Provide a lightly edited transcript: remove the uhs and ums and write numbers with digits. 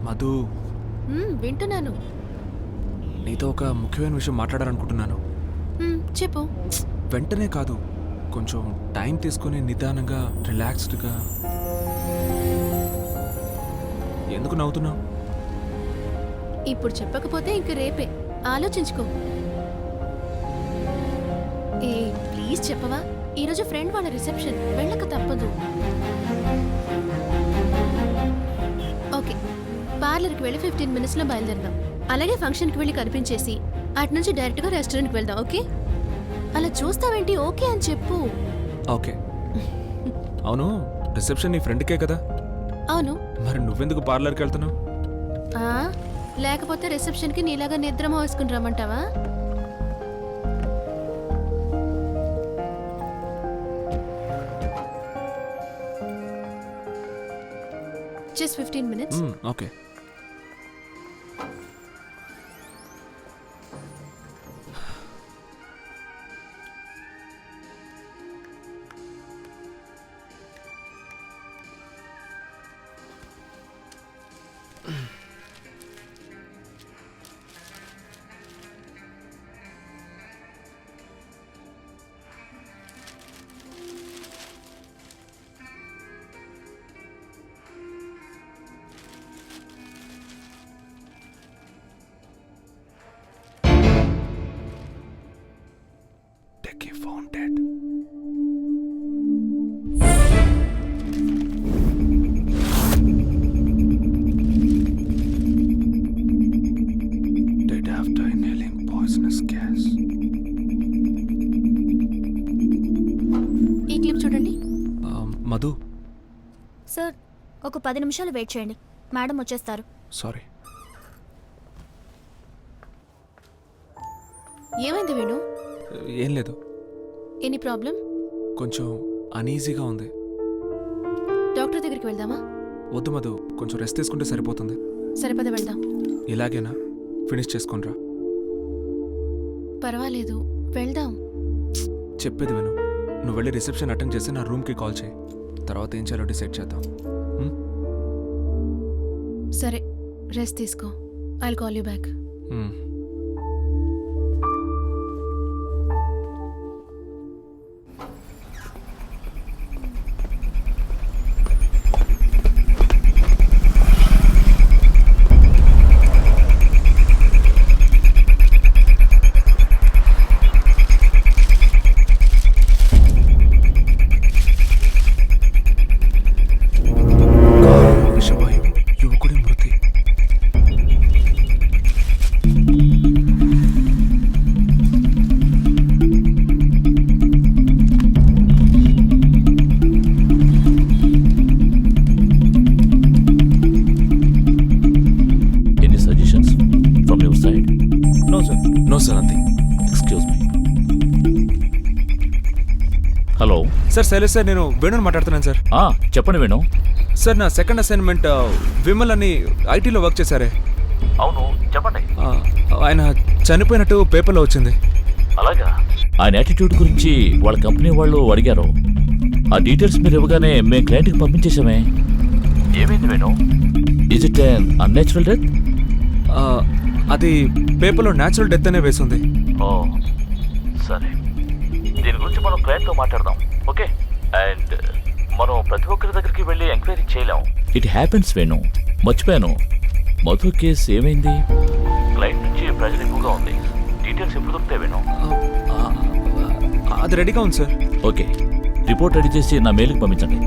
మధు, వింటున్నాను. నీతో ఒక ముఖ్యమైన విషయం మాట్లాడాలనుకుంటున్నాను. చెప్పు. వెంటనే కాదు, కొంచెం టైం తీసుకుని నిదానంగా రిలాక్స్డ్గా. ఎందుకు నవ్వుతున్నావు? ఇప్పుడు చెప్పకపోతే ఇంక రేపే ఆలోచించుకో. ఏ ప్లీజ్ చెప్పవా? ఈరోజు ఫ్రెండ్ వాళ్ళ రిసెప్షన్, వెళ్ళక తప్పదు. ఓకే, పార్లర్కి వెళ్ళి 15 minutesలో బయలుదేరదాం. అలాగే ఫంక్షన్కి వెళ్ళి కనిపించేసి అటు నుంచి డైరెక్ట్గా రెస్టారెంట్కి వెళ్దాం. ఓకే? అలా చూస్తావేంటి? ఓకే అని చెప్పు. ఓకే. అవును, రిసెప్షన్ నీ ఫ్రెండ్కే కదా? అవును. మరి నువ్వెందుకు పార్లర్కి వెళ్తున్నావు? లేకపోతే రిసెప్షన్కి నీలాగా నిద్రమో వేసుకుని రమ్మంటావా? Just 15 minutes. Okay. Techie phone dead. Dead after inhaling poisonous gas. ఈ క్లిప్ చూడండి. మధు. సార్, ఒక 10 నిమిషాలు వెయిట్ చేయండి, మేడం వచ్చేస్తారు. సారీ. ఏమైంది వేణు? ఏం లేదు. Any problem? కొంచెం అనీజీగా ఉంది. డాక్టర్ దగ్గరికి వెళ్దామా? వద్దు మధు, కొంచెం రెస్ట్ తీసుకుంటే సరిపోతుంది. సరిపద వెళ్దాం. ఇలాగేనా? ఫినిష్ చేసుకునిరా. పర్వాలేదు, వెళ్దాం. చెప్పేది విను. నువ్వు వెళ్ళి రిసెప్షన్ అటెండ్ చేసి నా రూమ్కి కాల్ చేయి. తర్వాత ఏం చేయాలో డిసైడ్ చేద్దాం. సరే, రెస్ట్ తీసుకో. I'll call you back. యువకుడి మృతి. Any suggestions from your side? No sir, nothing. Excuse me. Hello sir, Shailesh sir, నేను వేణుని మాట్లాడుతున్నాను సార్. చెప్పండి వేణు. సార్, నా సెకండ్ అసైన్మెంట్ విమల్ అని ఐటీలో వర్క్ చేశారే. అవును, చెప్పండి. ఆయన చనిపోయినట్టు పేపర్లో వచ్చింది. అలాగా? ఆయన యాటిట్యూడ్ గురించి వాళ్ళ కంపెనీ వాళ్ళు అడిగారు. ఆ డీటెయిల్స్ మీరు ఇవ్వగానే మేము క్లయింట్కి పంపించేసామే. ఏమైంది Venu? Is it an unnatural death? అది పేపర్లో న్యాచురల్ డెత్ అనే వేసింది. ఓ సరే, దీని గురించి మనం క్లయింట్తో మాట్లాడదాం. ఓకే? అండ్ మనం ప్రతి ఒక్కరి దగ్గరికి వెళ్ళి ఎంక్వైరీ చేయలేం. It happens Venu. మర్చిపోయాను, మధు కేసు ఏమైంది? క్లయింట్ నుంచి ప్రెజర్ ఎక్కువగా ఉంది. డీటెయిల్స్ ఎప్పుడు దొరుకుతాయి వేణు? అది రెడీగా ఉంది సార్. ఓకే, రిపోర్ట్ రెడీ చేసి నా మెయిల్కి పంపించండి.